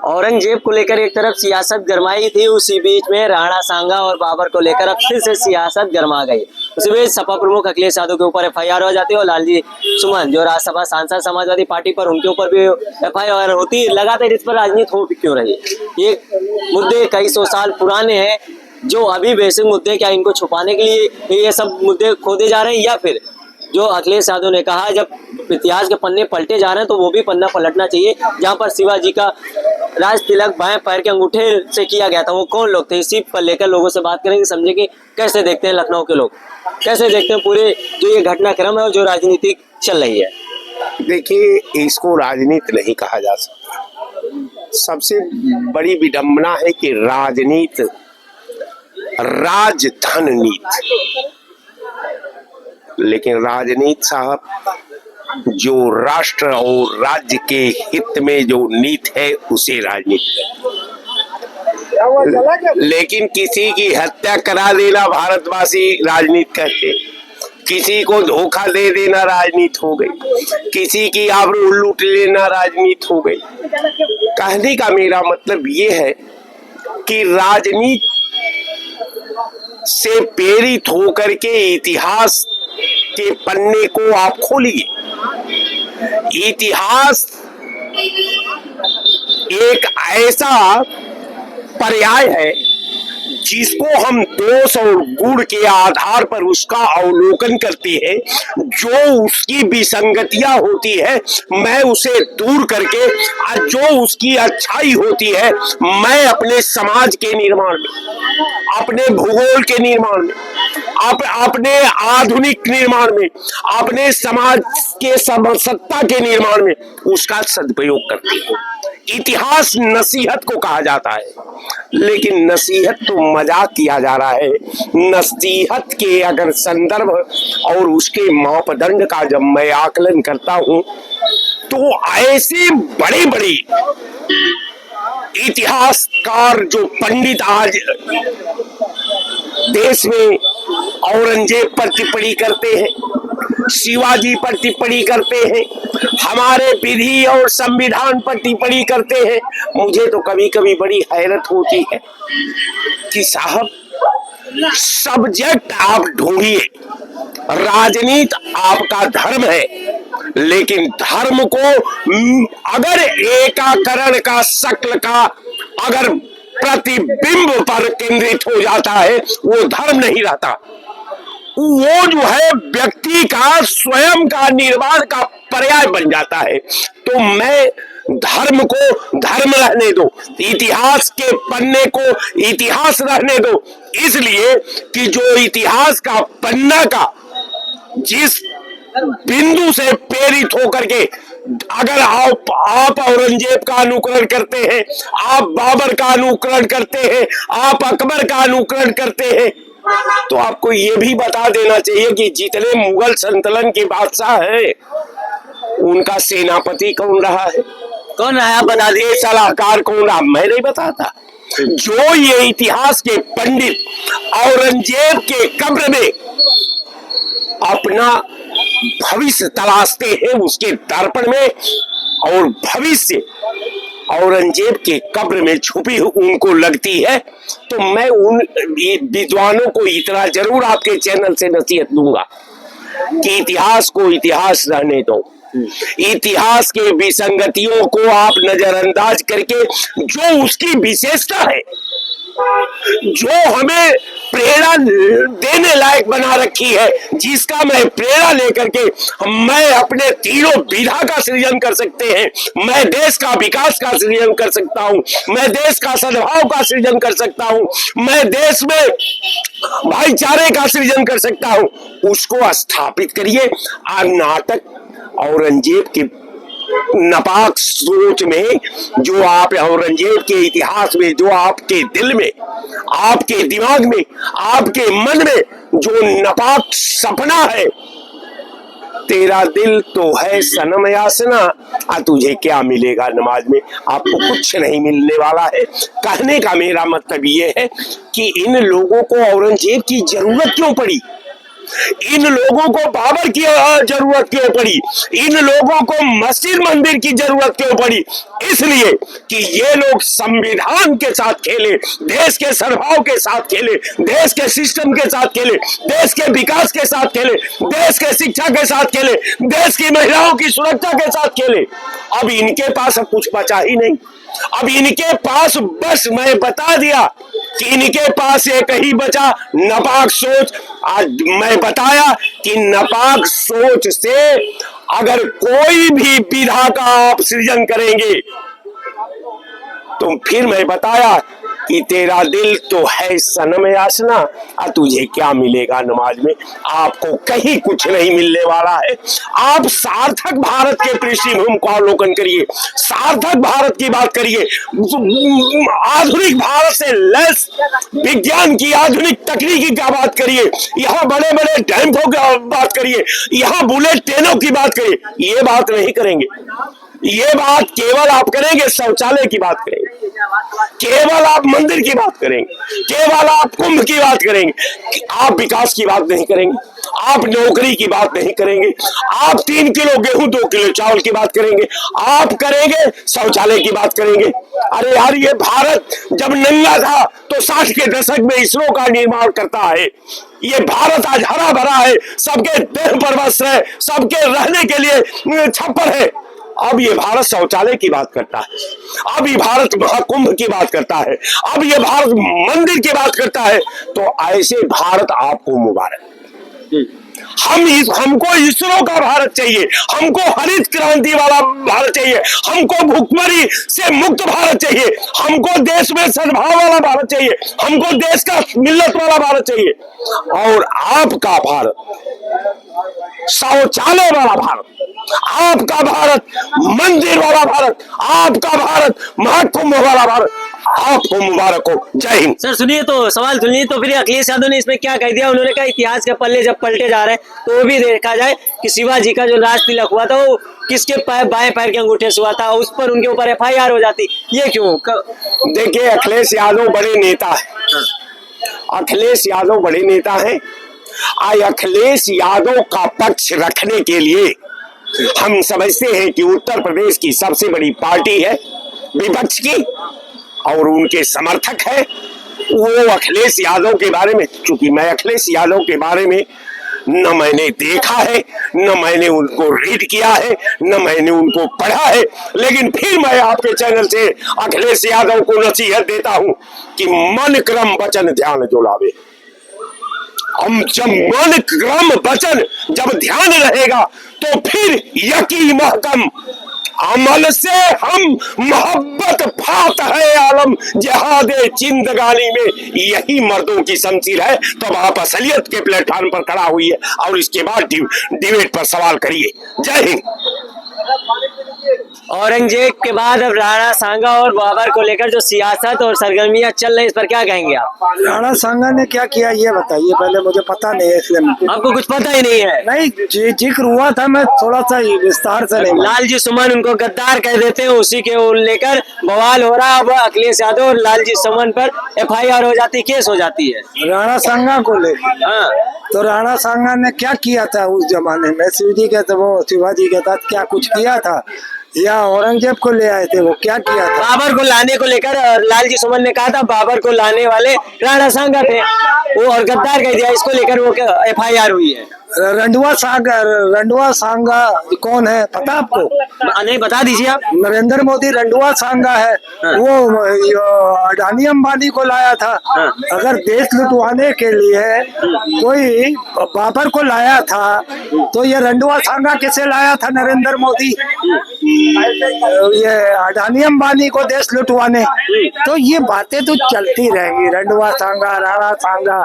औरंगजेब को लेकर एक तरफ सियासत गरमाई थी, उसी बीच में राणा सांगा और बाबर को लेकर अब फिर से सियासत गरमा गई। उसी बीच सपा प्रमुख अखिलेश यादव के ऊपर एफआईआर हो जाती है और लालजी सुमन जो राज्यसभा सांसद समाजवादी पार्टी पर, उनके ऊपर भी एफआईआर होती है। लगातार इस पर राजनीति हो क्यों रही? ये मुद्दे कई सौ साल पुराने हैं, जो अभी बेसिक मुद्दे क्या इनको छुपाने के लिए ये सब मुद्दे खोदे जा रहे हैं, या फिर जो अखिलेश यादव ने कहा जब इतिहास के पन्ने पलटे जा रहे हैं तो वो भी पन्ना पलटना चाहिए। जहां पर शिवाजी का राज तिलक बाएं पैर के अंगूठे से किया गया था, वो कौन लोग थे? इसी पर लेकर लोगों से बात करेंगे, समझेंगे कैसे देखते हैं लखनऊ के लोग, कैसे देखते हैं पूरे जो ये घटनाक्रम है और जो राजनीति चल रही है। देखिए, इसको राजनीति नहीं कहा जा सकता। सबसे बड़ी विडंबना है कि राजनीति राजधन नीति, लेकिन राजनीति साहब जो राष्ट्र और राज्य के हित में जो नीति है उसे राजनीति, लेकिन किसी की हत्या करा देना भारतवासी राजनीति कहते, किसी को धोखा दे देना राजनीति हो गई, किसी की आबरू लूट लेना राजनीति हो गई। कहने का मेरा मतलब ये है कि राजनीति से प्रेरित होकर के इतिहास के पन्ने को आप खोलिए। इतिहास एक ऐसा पर्याय है जिसको हम दोष और गुण के आधार पर उसका अवलोकन करते हैं। जो उसकी विसंगतियां होती है मैं उसे दूर करके, और जो उसकी अच्छाई होती है मैं अपने समाज के निर्माण में, अपने भूगोल के निर्माण में, अपने आधुनिक निर्माण में, अपने समाज के सत्ता के निर्माण में उसका सदुपयोग करती है। इतिहास नसीहत को कहा जाता है, लेकिन नसीहत तो मजाक किया जा रहा है। नसीहत के अगर संदर्भ और उसके मापदंड का जब मैं आकलन करता हूं तो ऐसे बड़े बड़े इतिहासकार जो पंडित आज देश में औरंगजेब पर टिप्पणी करते हैं, शिवाजी पर टिप्पणी करते हैं, हमारे विधि और संविधान पर टिप्पणी करते हैं, मुझे तो कभी कभी बड़ी हैरत होती है कि साहब सब्जेक्ट आप ढूंढिए। राजनीति आपका धर्म है, लेकिन धर्म को अगर एकाकरण का, शक्ल का अगर प्रतिबिंब पर केंद्रित हो जाता है वो धर्म नहीं रहता। वो जो है व्यक्ति का स्वयं का निर्माण का पर्याय बन जाता है। तो मैं धर्म को धर्म रहने दो, इतिहास के पन्ने को इतिहास रहने दो, इसलिए कि जो इतिहास का पन्ना का जिस बिंदु से प्रेरित होकर के अगर आप औरंगजेब का अनुकरण करते हैं, आप बाबर का अनुकरण करते हैं, आप अकबर का अनुकरण करते हैं, तो आपको ये भी बता देना चाहिए कि जितने मुगल संतलन के बादशाह हैं उनका सेनापति कौन रहा है, कौन रहा, बता दिए। सलाहकार कौन रहा, मैं नहीं बताता। जो ये इतिहास के पंडित औरंगजेब के कब्र में अपना भविष्य तलाशते हैं, उसके दर्पण में, और भविष्य औरंगजेब के कब्र में छुपी उनको लगती है, तो मैं उन विद्वानों को इतना जरूर आपके चैनल से नसीहत दूंगा कि इतिहास को इतिहास रहने दो। इतिहास के विसंगतियों को आप नजरअंदाज करके जो उसकी विशेषता है, जो हमें प्रेरणा देने लायक बना रखी है, जिसका मैं प्रेरणा लेकर के मैं अपने तीनों विधा का सृजन कर सकते हैं, मैं देश का विकास का सृजन कर सकता हूं, मैं देश का सद्भाव का सृजन कर सकता हूं, मैं देश में भाईचारे का सृजन कर सकता हूं, उसको स्थापित करिए। और नाटक औरंगजेब के नापाक सोच में, जो आप औरंगजेब के इतिहास में, जो आपके दिल में, आपके दिमाग में, आपके मन में जो नापाक सपना है, तेरा दिल तो है सनम यासना, तुझे क्या मिलेगा नमाज में, आपको कुछ नहीं मिलने वाला है। कहने का मेरा मतलब ये है कि इन लोगों को औरंगजेब की जरूरत क्यों पड़ी? इन लोगों को बाबर की जरूरत क्यों पड़ी, इन लोगों को मस्जिद मंदिर की जरूरत क्यों पड़ी? इसलिए कि ये लोग संविधान के साथ खेले, देश के सद्भाव के साथ खेले, देश के सिस्टम के साथ खेले, देश के विकास के साथ खेले, देश के शिक्षा के साथ खेले, देश की महिलाओं की सुरक्षा के साथ खेले। अब इनके पास अब कुछ बचा ही नहीं। अब इनके पास बस मैं बता दिया कि इनके पास एक ही बचा, नापाक सोच। आज मैं बताया कि नापाक सोच से अगर कोई भी विधा का आप सृजन करेंगे तो फिर मैं बताया कि तेरा दिल तो है सनम यासना, तुझे क्या मिलेगा नमाज में? आपको कहीं कुछ नहीं मिलने वाला है। आप सार्थक भारत के पृष्ठभूमि को अवलोकन करिए, सार्थक भारत की बात करिए, आधुनिक भारत से लैस विज्ञान की आधुनिक तकनीकी का बात करिए, यहाँ बड़े बड़े डैम्पों की बात करिए, यहाँ बुलेट ट्रेनों की बात करिए। ये बात नहीं करेंगे, ये बात केवल आप करेंगे शौचालय की बात करेंगे, केवल आप मंदिर की बात करेंगे, केवल आप कुंभ की बात करेंगे। आप विकास की बात नहीं करेंगे, आप नौकरी की बात नहीं करेंगे, आप 3 किलो गेहूं 2 किलो चावल की बात करेंगे, आप करेंगे शौचालय की बात करेंगे। अरे यार, ये भारत जब नंगा था तो 60 के दशक में इसरो का निर्माण करता है। ये भारत आज हरा भरा है, सबके देह पर वस्त्र है, सबके रहने के लिए छप्पर है। अब ये भारत शौचालय की बात करता है, अब ये भारत महाकुंभ की बात करता है, अब ये भारत मंदिर की बात करता है। तो ऐसे भारत आपको मुबारक। हमको इसरो का भारत चाहिए, हमको हरित क्रांति वाला भारत चाहिए, हमको भुखमरी से मुक्त भारत चाहिए, हमको देश में सद्भाव वाला भारत चाहिए, हमको देश का मिल्लत वाला भारत चाहिए। और आपका भारत शौचालय वाला भारत, आपका भारत मंदिर वाला भारत, आपका भारत महाकुंभ वाला भारत, आपको मुबारक हो। जय हिंद। सर सुनिए, तो सवाल सुनिए, तो फिर अखिलेश यादव ने इसमें क्या कह दिया? उन्होंने कहा इतिहास के पल्ले जब पलटे जा रहे हैं तो वो भी देखा जाए कि शिवाजी का जो राज तिलक हुआ था वो किसके बाएं पैर के अंगूठे से हुआ था, उस पर उनके ऊपर FIR हो जाती। ये क्यों? देखिए, अखिलेश यादव बड़े नेता है, अखिलेश यादव बड़े नेता है। अखिलेश यादव का पक्ष रखने के लिए हम समझते हैं कि उत्तर प्रदेश की सबसे बड़ी पार्टी है विपक्ष की और उनके समर्थक है वो अखिलेश यादव के बारे में। चूंकि मैं अखिलेश यादव के बारे में न मैंने देखा है, न मैंने उनको रीड किया है, न मैंने उनको पढ़ा है, लेकिन फिर मैं आपके चैनल से अखिलेश यादव को नसीहत देता हूं कि मन क्रम वचन ध्यान जो लावे। हम जब मन क्रम वचन जब ध्यान रहेगा तो फिर यकीन महकम अमल से हम मोहब्बत फात है आलम जहादे जिंदगानी में, यही मर्दों की शमशीर है। तब आप असलियत के प्लेटफॉर्म पर खड़ा हुई है और इसके बाद डिबेट पर सवाल करिए। जय हिंद। औरंगजेब के बाद अब राणा सांगा और बाबर को लेकर जो सियासत और सरगर्मियां चल रही है, इस पर क्या कहेंगे आप? राणा सांगा ने क्या किया ये बताइए पहले, मुझे पता नहीं है इसलिए। आपको कुछ पता ही नहीं है? नहीं, जिक्र हुआ था, मैं थोड़ा सा विस्तार से नहीं। लालजी सुमन उनको गद्दार कह देते हैं, उसी के लेकर बवाल हो रहा है। अब अखिलेश यादव और लालजी सुमन पर FIR हो जाती, केस हो जाती है राणा सांगा को लेकर। हाँ, तो राणा सांगा ने क्या किया था उस जमाने में? शिवाजी के साथ क्या कुछ किया था या औरंगजेब को ले आए थे, वो क्या किया था? बाबर को लाने को लेकर लालजी सुमन ने कहा था बाबर को लाने वाले राणा सांगा थे वो, और गद्दार कह दिया, इसको लेकर वो FIR हुई है। रंडुआ सांगा कौन है पता आपको? नहीं, बता दीजिए आप। नरेंद्र मोदी रंडुआ सांगा है। हाँ। वो अडानी अंबानी को लाया था। हाँ। अगर देश लुटवाने के लिए कोई बाबर को लाया था तो ये रंडुआ सांगा किसे लाया था? नरेंद्र मोदी ये अडानी अंबानी को देश लुटवाने। तो ये बातें तो चलती रहेंगी, रंडुआ सांगा, राणा सांगा।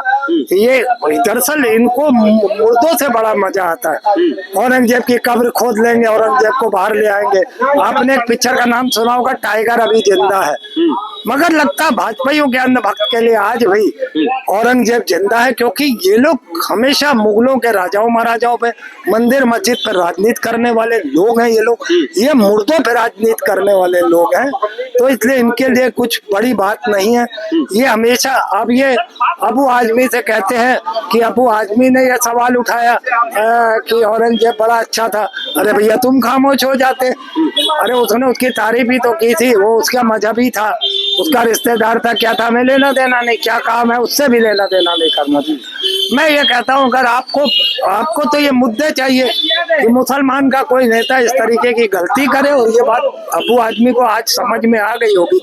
ये दरअसल इनको मुर्दों से बड़ा मजा आता है। औरंगजेब की कब्र खोद लेंगे, औरंगजेब को बाहर ले आएंगे। आपने एक पिक्चर का नाम सुना होगा, टाइगर अभी जिंदा है। मगर लगता है भाजपाइयों के अंधभक्त के लिए आज भी औरंगजेब जिंदा है, क्योंकि ये लोग हमेशा मुगलों के राजाओं महाराजाओं पे, मंदिर मस्जिद पर राजनीति करने वाले लोग हैं ये लोग, ये मुर्दों पे राजनीति करने वाले लोग हैं। तो इसलिए इनके लिए कुछ बड़ी बात नहीं है। ये हमेशा, अब ये अबू आजमी से कहते हैं कि अबू आजमी ने यह सवाल उठाया कि औरंगजेब बड़ा अच्छा था। अरे भैया तुम खामोश हो जाते। अरे उसने उसकी तारीफ ही तो की थी, वो उसका मजहबी था, उसका रिश्तेदार था, क्या था हमें लेना देना नहीं, क्या काम है उससे भी लेना देना नहीं करना चाहिए। मैं ये कहता हूँ अगर आपको तो ये मुद्दे चाहिए कि मुसलमान का कोई नेता इस तरीके की गलती करे, और ये बात अबू आदमी को आज समझ में आ गई होगी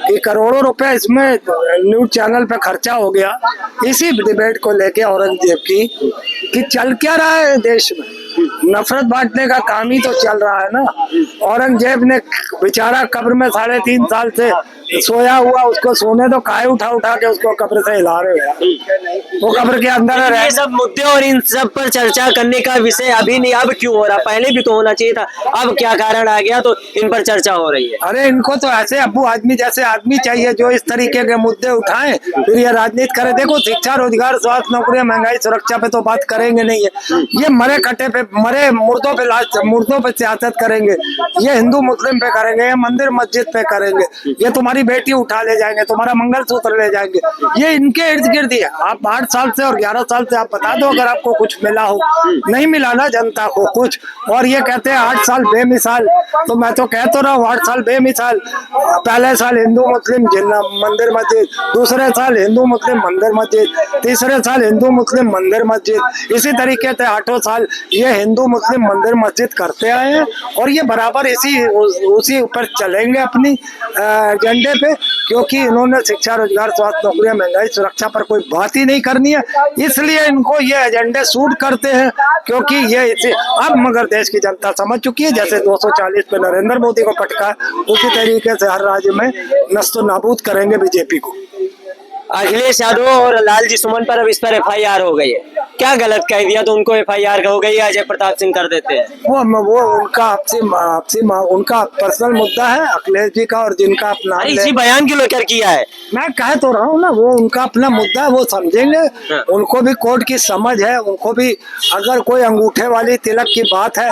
कि करोड़ों रुपए इसमें न्यूज चैनल पे खर्चा हो गया इसी डिबेट को लेके औरंगजेब की, कि चल क्या रहा है देश में, नफरत बांटने का काम ही तो चल रहा है ना। औरंगजेब ने बेचारा कब्र में 3.5 साल से सोया हुआ, उसको सोने तो काहे उठा उठा के उसको कब्र से हिला रहे हैं, वो कब्र के अंदर ये सब मुद्दे और इन सब पर चर्चा करने का विषय अभी नहीं, अब क्यों हो रहा? पहले भी तो होना चाहिए था, अब क्या कारण आ गया तो इन पर चर्चा हो रही है? अरे इनको तो ऐसे अबू आदमी जैसे आदमी चाहिए जो इस तरीके के मुद्दे उठाएं फिर ये राजनीति करे। देखो शिक्षा, रोजगार, स्वास्थ्य, नौकरियां, महंगाई, सुरक्षा पे तो बात करेंगे नहीं है, ये मरे कटे पे, मरे मुर्दों पे सियासत करेंगे, ये हिंदू मुस्लिम पे करेंगे, ये मंदिर मस्जिद पे करेंगे, ये तुम्हारी बेटी उठा ले जाएंगे, तुम्हारा मंगलसूत्र ले जाएंगे, ये इनके इर्द गिर्द ही है। आप 8 साल से और 11 साल से आप बता दो अगर आपको कुछ मिला हो, नहीं मिला ना जनता को कुछ। और ये कहते हैं 8 साल बेमिसाल, तो मैं तो कह तो रहा हूँ 8 साल बेमिसाल। पहले साल हिंदू मुस्लिम मंदिर मस्जिद, दूसरे साल हिंदू मुस्लिम मंदिर मस्जिद, तीसरे साल हिंदू मुस्लिम मंदिर मस्जिद, इसी तरीके से 8 साल ये हिंदू मुस्लिम मंदिर मस्जिद करते आए हैं, और ये बराबर उसी ऊपर चलेंगे अपनी एजेंडे पे, क्योंकि इन्होंने शिक्षा, रोजगार, स्वास्थ्य, नौकरियां, महंगाई, सुरक्षा पर कोई बात ही नहीं करनी है। इसलिए इनको ये एजेंडे सूट करते हैं, क्योंकि ये इसे अब मगर देश की जनता समझ चुकी है, जैसे 240 पे नरेंद्र मोदी को पटका उसी तरीके से हर राज्य में नस्तो नाबूद करेंगे बीजेपी को। अखिलेश यादव और लालजी सुमन पर अब इस पर FIR हो गई है, क्या गलत कह दिया तो उनको FIR हो गई है, अजय प्रताप सिंह कर देते हैं? वो उनका आपसी उनका पर्सनल मुद्दा है अखिलेश जी का, और जिनका अपना इसी बयान के लेकर किया है। मैं कह तो रहा हूँ ना, वो उनका अपना मुद्दा है, वो समझेंगे, उनको भी कोर्ट की समझ है, उनको भी अगर कोई अंगूठे वाली तिलक की बात है,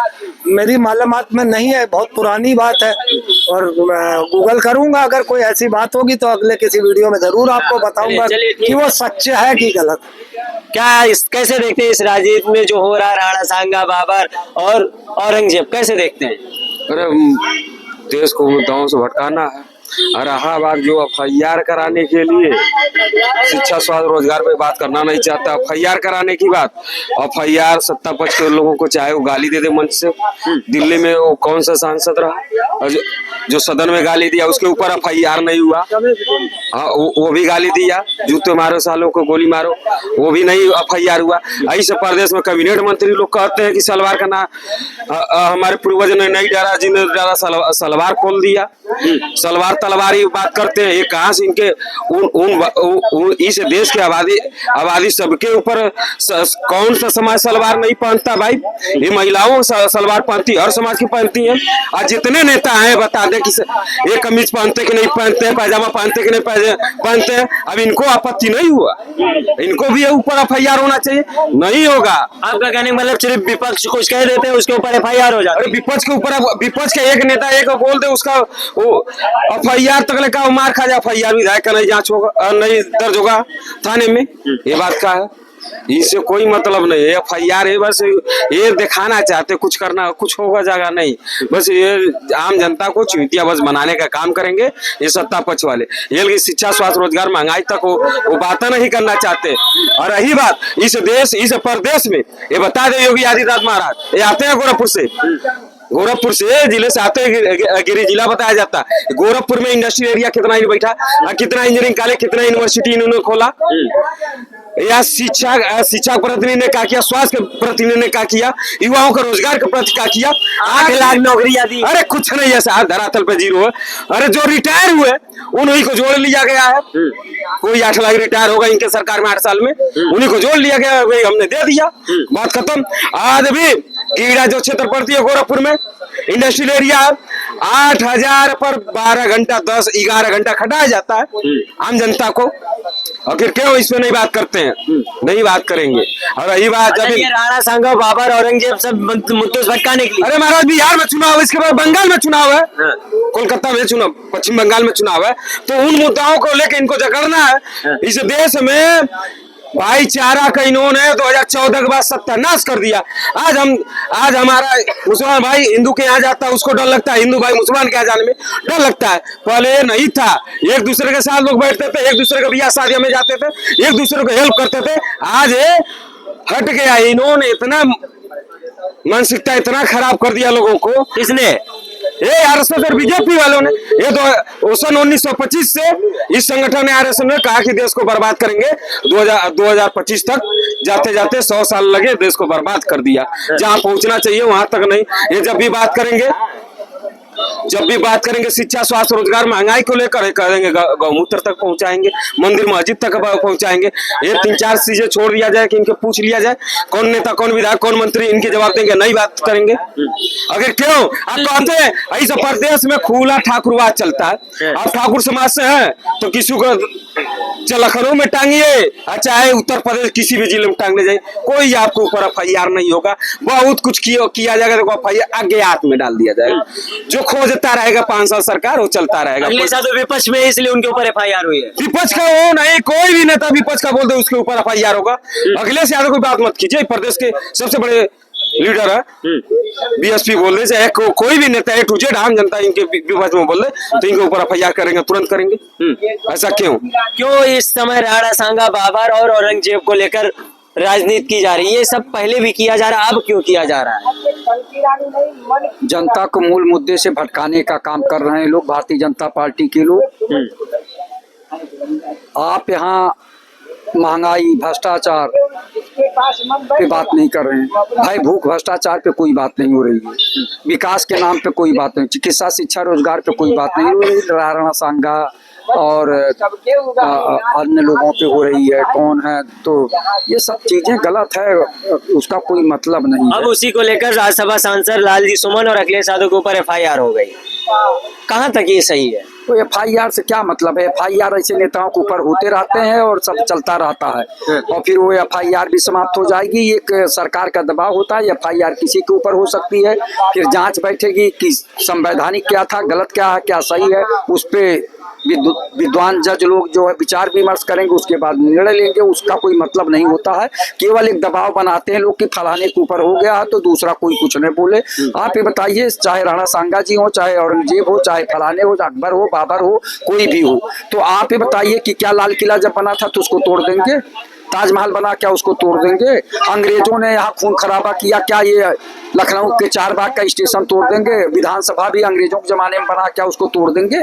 मेरी मालूमात में नहीं है, बहुत पुरानी बात है, और गूगल करूंगा, अगर कोई ऐसी बात होगी तो अगले किसी वीडियो में जरूर आपको बताऊंगा कि वो सच है कि गलत। क्या कैसे देखते हैं इस राजनीति में जो हो रहा है, राणा सांगा, बाबर और औरंगजेब, कैसे देखते हैं? अरे देश को मुद्दाओं से भटकाना है। इलाहाबाद जो FIR कराने के लिए शिक्षा, स्वास्थ्य, रोजगार पे बात करना नहीं चाहता, FIR कराने की बात, FIR सत्ता पक्ष के लोगों को चाहे वो गाली दे दे मंच से। दिल्ली में वो कौन सा सांसद रहा और जो सदन में गाली दिया उसके ऊपर FIR नहीं हुआ, हाँ वो भी गाली दिया, जूते मारो सालों को गोली मारो, वो भी नहीं FIR हुआ। ऐसे प्रदेश में कैबिनेट मंत्री लोग कहते हैं कि सलवार का ना हमारे पूर्वज ने नहीं डाला, जिन्हें डाला सलवार खोल दिया, सलवार तलवारी बात करते हैं। ये कहाँ से इनके इस देश की आबादी सबके ऊपर कौन सा समाज सलवार नहीं पहनता भाई? ये महिलाओं सलवार पहनती, हर समाज की पहनती है। आज जितने नेता हैं बता दे कि ये कमीज पहनते कि नहीं पहनते, पैजामा पहनते कि नहीं पहनते हैं। अब इनको आपत्ति नहीं हुआ, इनको भी ऊपर FIR होना चाहिए, नहीं होगा। आपका कहने मतलब सिर्फ विपक्ष कुछ कह देते हैं उसके ऊपर FIR हो जाता है? विपक्ष के ऊपर, विपक्ष का एक नेता एक बोल दे उसका FIR तक लगा, मार खा जाए, FIR विधायक का नहीं जांच होगा, नहीं दर्ज होगा थाने में, ये बात का है। इससे कोई मतलब नहीं है, FIR है, बस ये दिखाना चाहते कुछ करना, कुछ होगा जाएगा नहीं, बस ये आम जनता को चूतिया बस बनाने का काम करेंगे ये सत्ता पक्ष वाले। ये शिक्षा, स्वास्थ्य, रोजगार, महंगाई तक वो बातें नहीं करना चाहते। और रही बात इस देश, इस प्रदेश में, ये बता दे योगी आदित्यनाथ महाराज ये आते हैं गोरखपुर से जिले से आते हैं, गिरी जिला बताया जाता है। गोरखपुर में इंडस्ट्रियल एरिया कितना ही बैठा, कितना इंजीनियरिंग कॉलेज, कितना यूनिवर्सिटी इन्होंने खोला, या शिक्षा प्रतिनिधि ने क्या किया, स्वास्थ्य के प्रतिनिधि ने क्या किया, युवाओं का रोजगार के प्रति क्या किया, 8 लाख नौकरियां दी। अरे कुछ नहीं, ऐसा धरातल पे जीरो है। अरे जो रिटायर हुए उन्हीं को जोड़ लिया गया है, कोई 8 लाख रिटायर होगा इनके सरकार में 8 साल में, उन्हीं को जोड़ लिया गया, भाई हमने दे दिया, बात खत्म। आज भी गीड़ा जो क्षेत्र पड़ती है गोरखपुर में, इंडस्ट्रियल एरिया, 8,000 पर 12 घंटा 10-11 घंटा खटाया जाता है आम जनता को। और फिर क्यों इस पे नहीं बात करते हैं? नहीं बात करेंगे। और रही बात जब ये राणा सांगा, बाबर, औरंगजेब सब मुद्दों से भटकाने के लिए। अरे महाराज बिहार में चुनाव, इसके बाद बंगाल में चुनाव है, कोलकाता में चुनाव, पश्चिम बंगाल में चुनाव है, तो उन मुद्दाओं को लेकर इनको जकड़ना है। इस देश में भाईचारा का इन्होंने 2014 के बाद सत्यानाश कर दिया। आज हमारा मुसलमान भाई हिंदू के यहाँ जाता है, उसको डर लगता है, हिंदू भाई मुसलमान के यहाँ जाने में डर लगता है। पहले ये नहीं था, एक दूसरे के साथ लोग बैठते थे, एक दूसरे के ब्याह शादियों में जाते थे, एक दूसरे को हेल्प करते थे। आज ये हट गया। इन्होंने इतना मानसिकता इतना खराब कर दिया लोगों को। किसने? ये आरएसएस और बीजेपी वालों ने। ये तो सन 1925 से इस संगठन ने, आरएसएस ने कहा कि देश को बर्बाद करेंगे। 2025 तक जाते जाते 100 साल लगे, देश को बर्बाद कर दिया। जहां पहुंचना चाहिए वहां तक नहीं। ये जब भी बात करेंगे शिक्षा, स्वास्थ्य, रोजगार, महंगाई को लेकर करेंगे, गौमूत्र तक पहुंचाएंगे, मंदिर मस्जिद तक पहुंचाएंगे। ये 3-4 चीजें छोड़ दिया जाए कि इनके पूछ लिया जाए कौन नेता, कौन विधायक, कौन मंत्री, इनके जवाब देंगे, नहीं बात करेंगे। अगर क्यों आप कहते हैं ऐसा प्रदेश में खुला ठाकुरवाद चलता है, आप ठाकुर समाज से हैं तो किसी को लखनऊ में टांगिए, चाहे उत्तर प्रदेश किसी भी जिले में टांगने जाए, कोई आपके ऊपर FIR नहीं होगा। बहुत कुछ किया जाएगा तो FIR अज्ञात में डाल दिया जाएगा। जो खोजता रहेगा 5 साल सरकार, वो चलता रहेगा। अगले साल तो विपक्ष में, इसलिए उनके ऊपर FIR हुई है। विपक्ष का वो नहीं, कोई भी नेता विपक्ष का बोल दे उसके ऊपर FIR होगा। अखिलेश यादव कोई बात मत कीजिए, प्रदेश के सबसे बड़े लीडर है, BSP बोल दे, चाहे कोई भी नेता A to Z आम जनता इनके विपक्ष में बोल दे तो इनके ऊपर FIR करेंगे, तुरंत करेंगे। ऐसा क्यों इस समय राणा सांगा, बाबर और औरंगजेब को लेकर राजनीति की जा रही है? ये सब पहले भी किया जा रहा है, अब क्यों किया जा रहा है? जनता को मूल मुद्दे से भटकाने का काम कर रहे हैं लोग, भारतीय जनता पार्टी के लोग। आप यहाँ महंगाई, भ्रष्टाचार पे बात नहीं कर रहे हैं भाई। भूख भ्रष्टाचार पे कोई बात नहीं हो रही है, विकास के नाम पे कोई बात नहीं, चिकित्सा, शिक्षा, रोजगार पे कोई बात नहीं हो रही। राणा सांगा और अन्य लोगों पे हो रही है, कौन है, तो ये सब चीजें गलत है, उसका कोई मतलब नहीं। अब उसी को लेकर राज्यसभा सांसद लालजी सुमन और अखिलेश यादव के ऊपर FIR हो गई। कहाँ तक ये सही है? तो FIR से क्या मतलब है? FIR ऐसे नेताओं के ऊपर होते रहते हैं और सब चलता रहता है, और फिर वो FIR भी समाप्त हो जाएगी। एक सरकार का दबाव होता है, FIR किसी के ऊपर हो सकती है, फिर जांच बैठेगी कि संवैधानिक क्या था, गलत क्या है, क्या सही है, उस पे विद्वान जज लोग जो है विचार विमर्श करेंगे, उसके बाद निर्णय लेंगे। उसका कोई मतलब नहीं होता है, केवल एक दबाव बनाते हैं लोग कि फलाने के ऊपर हो गया है तो दूसरा कोई कुछ नहीं बोले। आप ये बताइए, चाहे राणा सांगा जी हो, चाहे औरंगजेब हो, चाहे फलाने हो, अकबर हो, बाबर हो, कोई भी हो, तो आप ये बताइए कि क्या लाल किला जब बना था तो उसको तोड़ देंगे? ताजमहल बना क्या उसको तोड़ देंगे? अंग्रेजों ने यहाँ खून खराबा किया, क्या ये लखनऊ के चारबाग का स्टेशन तोड़ देंगे? विधानसभा भी अंग्रेजों के जमाने में बना, क्या उसको तोड़ देंगे?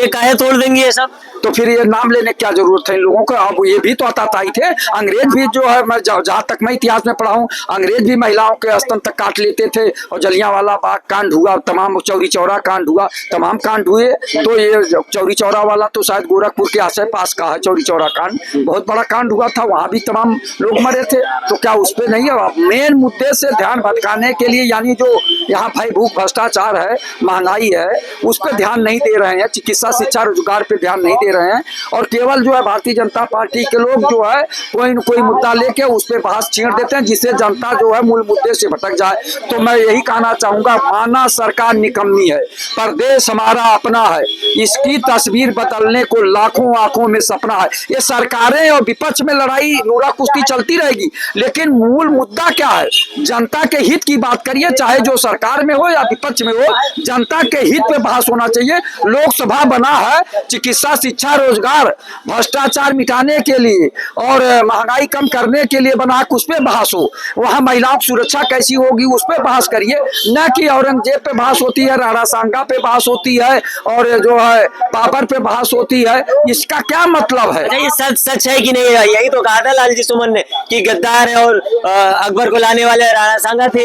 काहे तोड़ देंगे ये सब? तो फिर ये नाम लेने क्या जरूरत है इन लोगों को? अब ये भी तो आताताई थे, अंग्रेज भी जो है, मैं जहाँ तक मैं इतिहास में पढ़ा हूँ, अंग्रेज भी महिलाओं के स्तन तक काट लेते थे, और जलियांवाला बाग कांड हुआ, तमाम चौरी चौरा कांड हुआ, तमाम कांड हुए। तो ये चौरी चौरा वाला तो शायद गोरखपुर के आस पास का है, चौरी चौरा कांड बहुत बड़ा कांड हुआ था, वहाँ भी तमाम लोग मरे थे। तो क्या उस पर नहीं है? मेन मुद्दे से ध्यान भटकाने के लिए, यानी जो यहाँ भाई भूख भ्रष्टाचार है, महंगाई है, उस पर ध्यान नहीं दे रहे हैं, चिकित्सा, शिक्षा, रोजगार पे ध्यान नहीं दे रहे हैं, और केवल जो है भारतीय जनता पार्टी के लोग जो है कोई न कोई मुद्दा लेके उस पर बहस छेड़ देते हैं, जिससे जनता जो है मूल मुद्दे से भटक जाए। तो मैं यही कहना चाहूंगा, माना सरकार निकम्मी है, प्रदेश हमारा अपना है, इसकी तस्वीर बदलने को लाखों आंखों में सपना है। ये सरकारें और विपक्ष में लड़ाई नूरा कुश्ती चलती रहेगी, लेकिन मूल मुद्दा क्या है? जनता के हित की बात करिए, चाहे जो सरकार में हो या विपक्ष में हो, जनता के हित पे बहस होना चाहिए। लोकसभा बना है चिकित्सा, शिक्षा, रोजगार, भ्रष्टाचार मिटाने के लिए और महंगाई कम करने के लिए बना, उस पर बहस हो। वहाँ महिलाओं की सुरक्षा कैसी होगी उस पर बहस करिए, न कि औरंगजेब पे बहस होती है, राणा सांगा पे बहस होती है, और जो है बाबर पे बहस होती है। इसका क्या मतलब है? ये सच है कि नहीं? यही तो कहा कहा था लालजी सुमन ने कि गद्दार है और अकबर को लाने वाले राणा सांगा थे।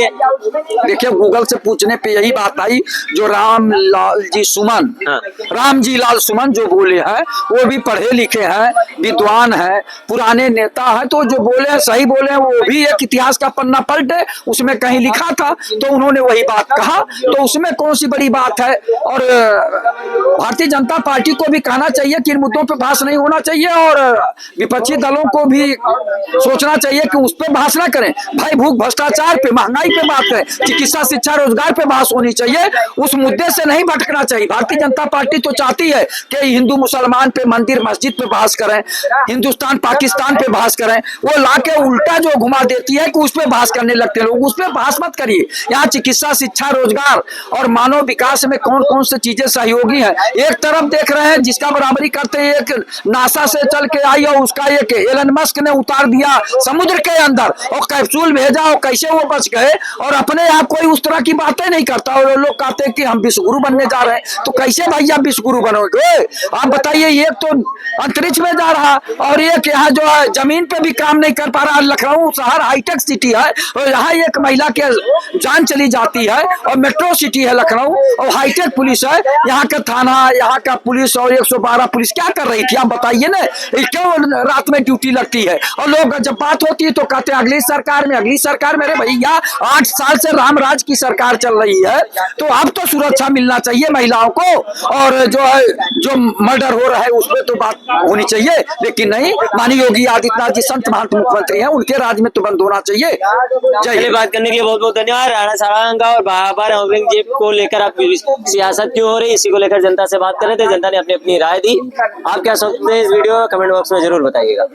देखिए गूगल से पूछने पे यही बात आई जो राम जी लाल सुमन जो बोले हैं वो भी पढ़े लिखे हैं, विद्वान हैं, पुराने नेता हैं, तो जो बोले हैं सही बोले हैं। वो भी एक इतिहास का पन्ना पलटे, उसमें कहीं लिखा था तो उन्होंने वही बात कहा, तो उसमें कौन सी बड़ी बात है। और भारतीय जनता पार्टी को भी कहना चाहिए कि इन मुद्दों पर बहस नहीं होना चाहिए और विपक्षी दलों को भी सोचना चाहिए कि उस पर बहस ना करें। भाई भूख भ्रष्टाचार पे, महंगाई पे बात करें, चिकित्सा शिक्षा रोजगार पे बहस होनी चाहिए, उस मुद्दे से नहीं भटकना चाहिए। भारतीय जनता पार्टी तो चाहती है कि हिंदू मुसलमान पे, मंदिर मस्जिद पे बहस करें, हिंदुस्तान पाकिस्तान पे बहस करें, वो लाके उल्टा जो घुमा देती है कि उस पर बहस करने लगते हैं लोग। उस पर बहस मत करिए। यहाँ चिकित्सा शिक्षा रोजगार और मानव विकास में कौन कौन सी चीजें सहयोगी हैं। एक तरफ देख रहे हैं जिसका बराबरी करते हैं, एक नासा से चल के आई और उसका एक एलन मस्क ने उतार दिया समुद्र के अंदर और कैप्सूल भेजा और कैसे वो बच गए, और अपने आप कोई उस तरह की बातें नहीं करता और लोग कहते हैं कि हम विश्वगुरु बनने जा रहे हैं। तो कैसे भैया विश्वगुरु बनोगे आप बताइए। एक तो अंतरिक्ष में जा रहा और एक यहाँ जो है जमीन पे भी काम नहीं कर पा रहा। लखनऊ शहर हाईटेक सिटी है और यहाँ एक महिला के जान चली जाती है और मेट्रो सिटी है लखनऊ और हाईटेक पुलिस है। यहाँ का थाना, यहाँ का पुलिस और 112 पुलिस क्या कर रही थी आप बताइए ना। क्यों रात में ड्यूटी लगती है और लोग जब बात होती है तो कहते हैं अगली सरकार में, अगली सरकार में। अरे भैया 8 साल से रामराज की सरकार चल रही है तो अब तो सुरक्षा मिलना चाहिए महिलाओं को, और जो है जो मर्डर हो रहा है उस पर तो बात होनी चाहिए। लेकिन नहीं, माननीय योगी आदित्यनाथ जी संत महंत मुख्यमंत्री हैं, उनके राज में तो बंद होना चाहिए। चलिए, बात करने के लिए बहुत बहुत धन्यवाद। राणा सांगा और बाबर औरंगजेब को लेकर आप सियासत क्यों हो रही है, इसी को लेकर जनता से बात कर रहे थे। जनता ने अपनी अपनी राय दी। आप क्या सोचते हैं इस वीडियो कमेंट बॉक्स में जरूर बताइएगा।